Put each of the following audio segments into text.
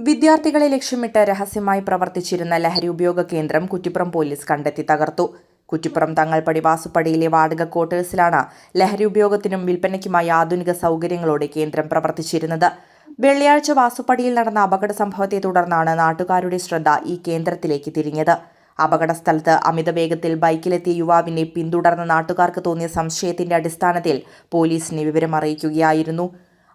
വിദ്യാർത്ഥികളെ ലക്ഷ്യമിട്ട് രഹസ്യമായി പ്രവർത്തിച്ചിരുന്ന ലഹരി ഉപയോഗ കേന്ദ്രം കുറ്റിപ്പുറം പോലീസ് കണ്ടെത്തി തകർത്തു. കുറ്റിപ്പുറം തങ്ങൾപടി വാസുപടിയിലെ വാടക ക്വാർട്ടേഴ്സിലാണ് ലഹരി ഉപയോഗത്തിനും വിൽപ്പനയ്ക്കുമായി ആധുനിക സൗകര്യങ്ങളോടെ കേന്ദ്രം പ്രവർത്തിച്ചിരുന്നത്. വെള്ളിയാഴ്ച വാസുപടിയിൽ നടന്ന അപകട സംഭവത്തെ തുടർന്നാണ് നാട്ടുകാരുടെ ശ്രദ്ധ ഈ കേന്ദ്രത്തിലേക്ക് തിരിഞ്ഞത്. അപകട സ്ഥലത്ത് അമിത വേഗത്തിൽ ബൈക്കിലെത്തിയ യുവാവിനെ പിന്തുടർന്ന നാട്ടുകാർക്ക് തോന്നിയ സംശയത്തിന്റെ അടിസ്ഥാനത്തിൽ പോലീസിനെ വിവരമറിയിക്കുകയായിരുന്നു.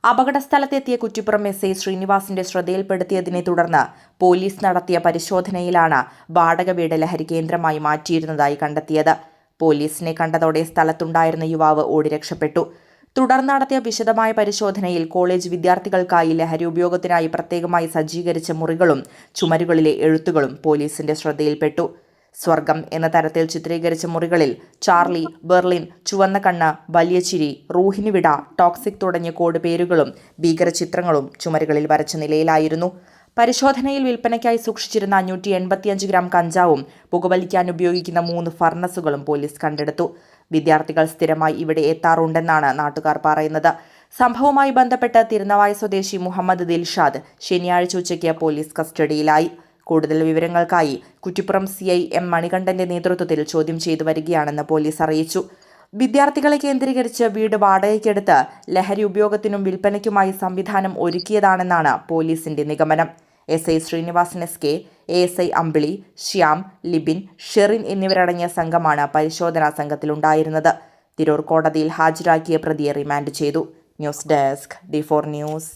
അപകടസ്ഥലത്തെത്തിയ കുറ്റിപ്പുറം എസ്.ഐ ശ്രീനിവാസിന്റെ ശ്രദ്ധയിൽപ്പെടുത്തിയതിനെ തുടർന്ന് പോലീസ് നടത്തിയ പരിശോധനയിലാണ് വാടക വീട് ലഹരി കേന്ദ്രമായി മാറ്റിയിരുന്നതായി കണ്ടെത്തിയത്. പോലീസിനെ കണ്ടതോടെ സ്ഥലത്തുണ്ടായിരുന്ന യുവാവ് ഓടി രക്ഷപ്പെട്ടു. തുടർന്ന് നടത്തിയ വിശദമായ പരിശോധനയിൽ കോളേജ് വിദ്യാർത്ഥികൾക്കായി ലഹരി ഉപയോഗത്തിനായി പ്രത്യേകമായി സജ്ജീകരിച്ച മുറികളും ചുമരുകളിലെ എഴുത്തുകളും പോലീസിന്റെ ശ്രദ്ധയിൽപ്പെട്ടു. സ്വർഗം എന്ന തരത്തിൽ ചിത്രീകരിച്ച മുറികളിൽ ചാർലി, ബെർലിൻ, ചുവന്ന കണ്ണ്, വലിയ ചിരി, റൂഹിനിവിട, ടോക്സിക് തുടങ്ങിയ കോഡ് പേരുകളും ഭീകരചിത്രങ്ങളും ചുമരുകളിൽ വരച്ച നിലയിലായിരുന്നു. പരിശോധനയിൽ വിൽപ്പനയ്ക്കായി സൂക്ഷിച്ചിരുന്ന 585 ഗ്രാം കഞ്ചാവും പുകവലിക്കാൻ ഉപയോഗിക്കുന്ന 3 ഫർണസുകളും പോലീസ് കണ്ടെടുത്തു. വിദ്യാർത്ഥികൾ സ്ഥിരമായി ഇവിടെ എത്താറുണ്ടെന്നാണ് നാട്ടുകാർ പറയുന്നത്. സംഭവവുമായി ബന്ധപ്പെട്ട് തിരുനവായ സ്വദേശി മുഹമ്മദ് ദിൽഷാദ് ശനിയാഴ്ച ഉച്ചയ്ക്ക് പോലീസ് കസ്റ്റഡിയിലായി. കൂടുതൽ വിവരങ്ങൾക്കായി കുറ്റിപ്പുറം CI M മണികണ്ഠന്റെ നേതൃത്വത്തിൽ ചോദ്യം ചെയ്തു വരികയാണെന്ന് പോലീസ് അറിയിച്ചു. വിദ്യാർത്ഥികളെ കേന്ദ്രീകരിച്ച് വീട് വാടകയ്ക്കെടുത്ത് ലഹരി ഉപയോഗത്തിനും വിൽപ്പനയ്ക്കുമായി സംവിധാനം ഒരുക്കിയതാണെന്നാണ് പോലീസിന്റെ നിഗമനം. SI ശ്രീനിവാസൻ SK, ASI അമ്പിളി, ശ്യാം, ലിബിൻ, ഷെറിൻ എന്നിവരടങ്ങിയ സംഘമാണ് പരിശോധനാ സംഘത്തിലുണ്ടായിരുന്നത്. തിരൂർ കോടതിയിൽ ഹാജരാക്കിയ പ്രതിയെ റിമാൻഡ് ചെയ്തു. News desk D4 News.